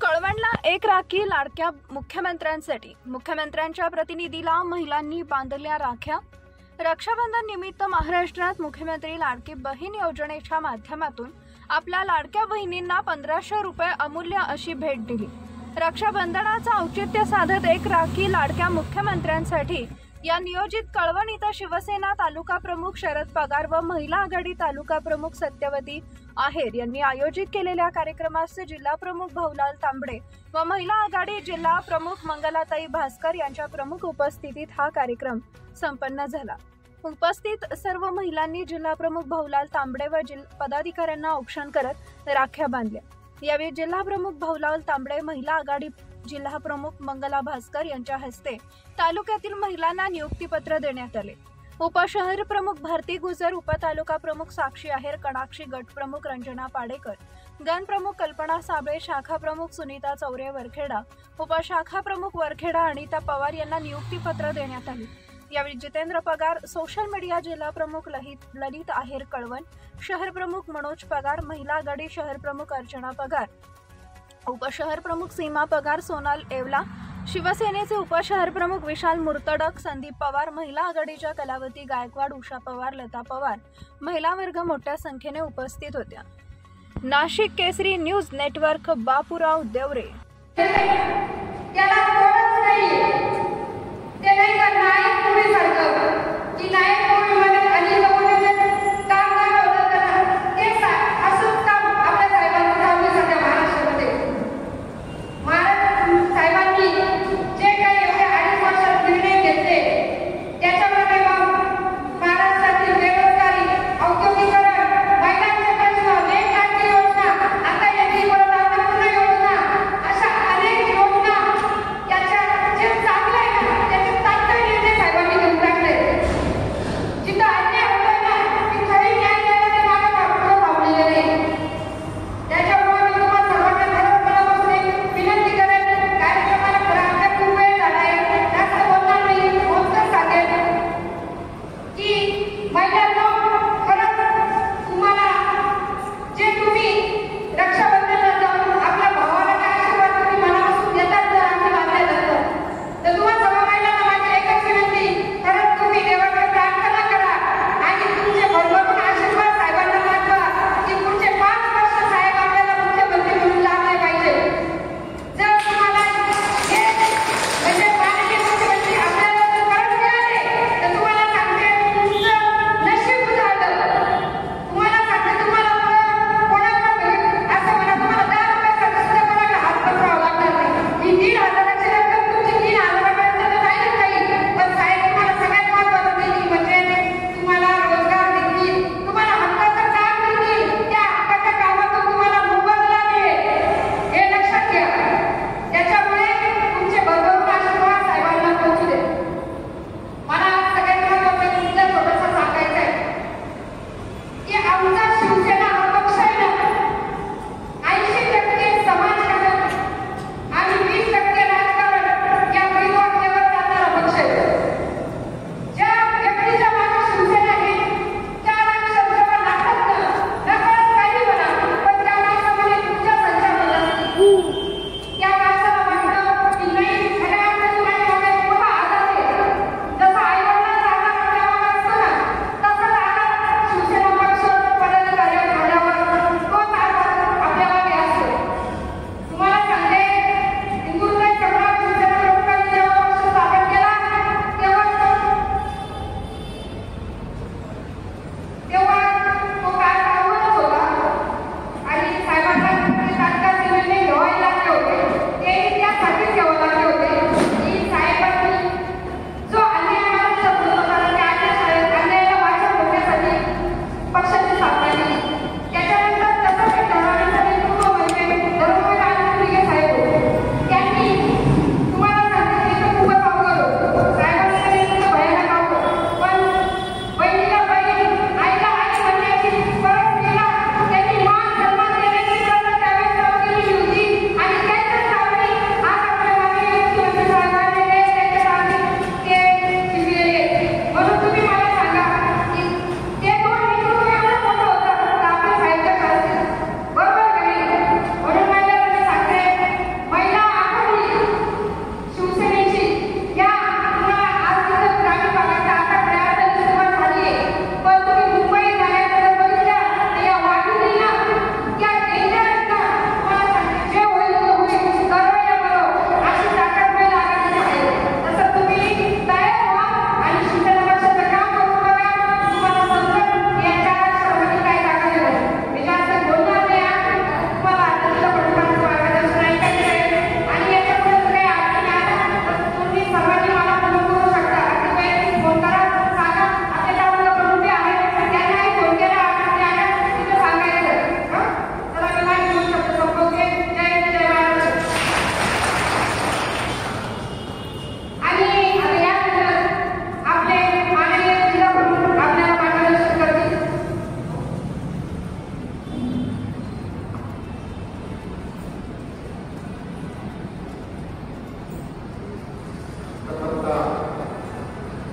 कळवणला एक राखी लाडक्या मुख्यमंत्र्यांसाठी मुख्यमंत्र्यांच्या प्रतिनिधीला महिलांनी बांधल्या राख्या। रक्षाबंधन निमित्त महाराष्ट्रात मुख्यमंत्री लाडकी बहीण योजनेच्या माध्यमातून आपल्या लाडक्या बहिणींना 1500 रुपये अमूल्य अशी भेट दिली। रक्षाबंधनाचं औचित्य साधत एक राखी लाडक्या मुख्यमंत्र्यांसाठी या नियोजित कळवण इथं शिवसेना तालुका प्रमुख शरद पगार व महिला आघाडी तालुका प्रमुख सत्यवती आहेर यांनी आयोजित केलेल्या कार्यक्रमास जिल्हा प्रमुख भाऊलाल तांबडे व महिला आघाडी जिल्हा प्रमुख मंगलाताई भास्कर यांच्या प्रमुख उपस्थितीत हा कार्यक्रम संपन्न झाला। उपस्थित सर्व महिलांनी जिल्हा प्रमुख भाऊलाल तांबडे व पदाधिकाऱ्यांना औक्षण करत राख्या बांधल्या। यावेळी जिल्हा प्रमुख भाऊलाल तांबडे, महिला आघाडी जिल्हा प्रमुख मंगला भास्कर यांच्या हस्ते तालुक्यातील महिलांना नियुक्तीपत्र देण्यात आले। उपशहर प्रमुख भारती गुजर, उपतालुका प्रमुख साक्षी आहेर, कणाक्षी गट प्रमुख रंजना पाडेकर, गण प्रमुख कल्पना साबळे, शाखा प्रमुख सुनीता चौरे वरखेडा, उपशाखा प्रमुख वरखेडा अनिता पवार यांना नियुक्तीपत्र देण्यात आले। यावेळी जितेंद्र पगार, सोशल मीडिया जिल्हा प्रमुख ललित आहेर कळवण, शहर प्रमुख मनोज पगार, महिला आघाडी शहर प्रमुख अर्चना पगार, उपशहर प्रमुख सीमा पगार, सोनाल येवला, शिवसेनेचे उपशहर प्रमुख विशाल मुर्तडक, संदीप पवार, महिला आघाडीच्या कलावती गायकवाड, उषा पवार, लता पवार, महिला वर्ग मोठ्या संख्येने उपस्थित होत्या। नाशिक केसरी न्यूज नेटवर्क, बापूराव देवरे। त्याला कोणच नाही, ते नाही करणार तुम्ही सारखं की नाही